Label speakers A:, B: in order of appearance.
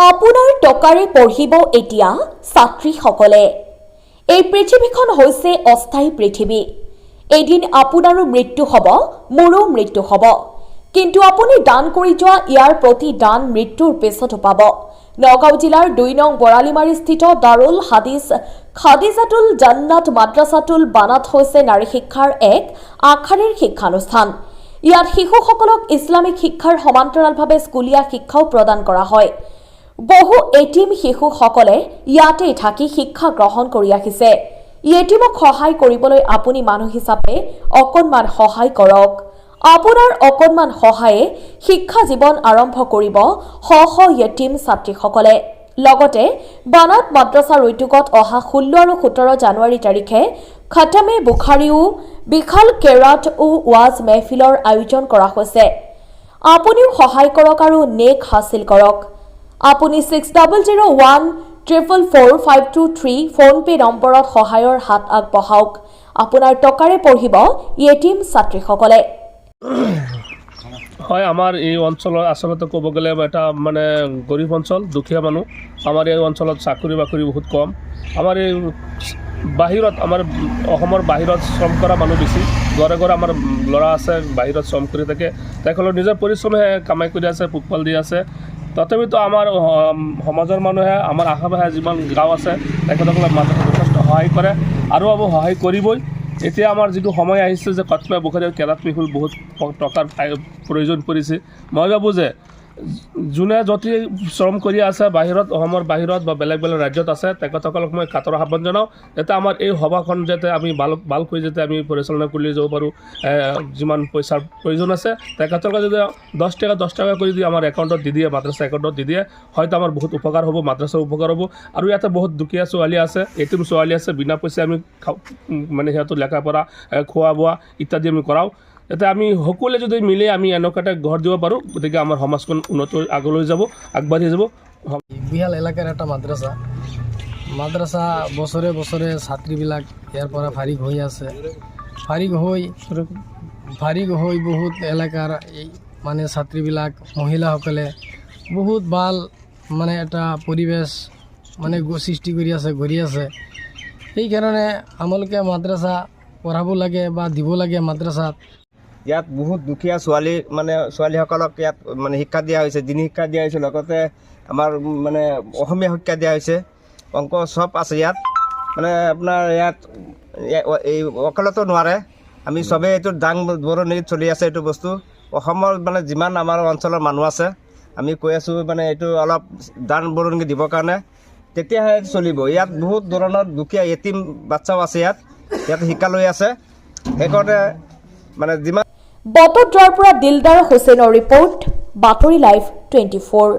A: আপোনাৰ টকাৰে পঢ়িব এতিয়া ছাত্ৰীসকলে। এই পৃথিৱীখন হৈছে অস্থায়ী পৃথিৱী। এদিন আপোনাৰো মৃত্যু হ'ব, মোৰো মৃত্যু হ'ব। কিন্তু আপুনি দান কৰি যোৱা ইয়াৰ প্ৰতি দান মৃত্যুৰ পিছতো পাব। নগাঁও জিলাৰ ২ নং বৰালিমাৰীস্থিত দাৰুল হাদিছ খাদিজাতুল জান্নাত মাদ্ৰাছাতুল বানাত হৈছে নাৰী শিক্ষাৰ এক আগশাৰীৰ শিক্ষানুষ্ঠান। ইয়াত শিশুসকলক ইছলামিক শিক্ষাৰ সমান্তৰালভাৱে স্কুলীয়া শিক্ষাও প্ৰদান কৰা হয়। বহু এটিম শিশুসকলে ইয়াতে থাকি শিক্ষা গ্ৰহণ কৰি আহিছে। এটিমক সহায় কৰিবলৈ আপুনি মানুহ হিচাপে অকণমান সহায় কৰক। আপোনাৰ অকণমান সহায়ে শিক্ষা জীৱন আৰম্ভ কৰিব শ শ এটিম ছাত্ৰীসকলে। লগতে বানাত মাদ্ৰাছাৰ উদ্যোগত অহা 16 আৰু 17 জানুৱাৰী তাৰিখে খতমে বুখাৰীও বিশাল কেৰাত ও ৱাজ মেহফিলৰ আয়োজন কৰা হৈছে। আপুনিও সহায় কৰক আৰু নেক হাচিল কৰক। আপুনি 6001444523 ফোনপে নম্বৰত সহায়ৰ হাত আগবঢ়াওক। আপোনাৰ টকাৰে পঢ়িব এটিম ছাত্ৰীসকলে।
B: হয়, আমাৰ এই অঞ্চলৰ আচলতে ক'ব গ'লে এটা গৰীব অঞ্চল, দুখীয়া মানুহ। আমাৰ এই অঞ্চলত চাকৰি বাকৰি বহুত কম। আমাৰ এই বাহিৰত আমাৰ অসমৰ বাহিৰত শ্ৰম কৰা মানুহ বেছি। ঘৰে ঘৰে আমাৰ ল'ৰা আছে বাহিৰত শ্ৰম কৰি থাকে। তেখেতৰ নিজৰ পৰিশ্ৰমে কামাই কৰি আছে, পোহপাল দি আছে। তথাপিতো আমাৰ সমাজৰ মানুহে আমাৰ আশে পাশে যিমান গাঁও আছে তেখেতসকলক যথেষ্ট সহায় কৰে আৰু সহায় কৰিবই। এতিয়া আমাৰ যিটো সময় আহিছে যে খতমে বুখাৰীৰ কেৰাত মেহফিল বহুত টকাৰ প্ৰয়োজন পৰিছে। মই ভাবোঁ যে যোনে য'ত শ্ৰম কৰি আছে বাহিৰত, অসমৰ বাহিৰত বা বেলেগ বেলেগ ৰাজ্যত আছে, তেখেতসকলক মই কাটৰ আহ্বান জনাওঁ যাতে আমাৰ এই সভাখন যাতে আমি ভালকৈ যাতে আমি পৰিচালনা কৰি যাব পাৰোঁ। যিমান পইচাৰ প্ৰয়োজন আছে তেখেতসকলে যদি 10 টকা কৰি যদি আমাৰ একাউণ্টত দি দিয়ে, মাদ্ৰাছা একাউণ্টত দি দিয়ে, হয়তো আমাৰ বহুত উপকাৰ হ'ব, মাদ্ৰাছাৰ উপকাৰ হ'ব। আৰু ইয়াতে বহুত দুখীয়া ছোৱালী আছে, এটিম ছোৱালী আছে, বিনা পইচা আমি সিহঁতৰ লেখা পঢ়া, খোৱা বোৱা ইত্যাদি আমি কৰাওঁ। যাতে আমি সকলোৱে যদি মিলি আমি এনেকুৱা এটা ঘৰ দিব পাৰোঁ, গতিকে আমাৰ সমাজখন উন্নত আগলৈ যাব, আগবাঢ়ি যাব।
C: বিহাল এলেকাৰ এটা মাদ্ৰাছা বছৰে বছৰে ছাত্ৰীবিলাক ইয়াৰ পৰা ফাৰিগ হৈ আছে। ফাৰিগ হৈ বহুত এলেকাৰ এই ছাত্ৰীবিলাক, মহিলাসকলে বহুত ভাল এটা পৰিৱেশ সৃষ্টি কৰি আছে, গঢ়ি আছে। সেইকাৰণে আমালোকে মাদ্ৰাছা পঢ়াব লাগে বা দিব লাগে মাদ্ৰাছাত।
D: ইয়াত বহুত দুখীয়া ছোৱালীসকলক ইয়াত শিক্ষা দিয়া হৈছে, দিনী শিক্ষা দিয়া হৈছে, লগতে আমাৰ অসমীয়া শিক্ষা দিয়া হৈছে, অংক চব আছে ইয়াত। আপোনাৰ ইয়াত এই অকলেতো নোৱাৰে, আমি চবেই এইটো দাং বৰঙণিত চলি আছে এইটো বস্তু। অসমৰ যিমান আমাৰ অঞ্চলৰ মানুহ আছে আমি কৈ আছোঁ এইটো অলপ দান বৰঙণি দিবৰ কাৰণে, তেতিয়াহে চলিব। ইয়াত বহুত ধৰণৰ দুখীয়া এটিম বাচ্চাও আছে, ইয়াত শিক্ষা লৈ আছে। সেইকাৰণে যিমান
A: বটদ্ৰাৰ পৰা দিলদাৰ হুছেইনৰ ৰিপৰ্ট, বাতৰি লাইভ 24।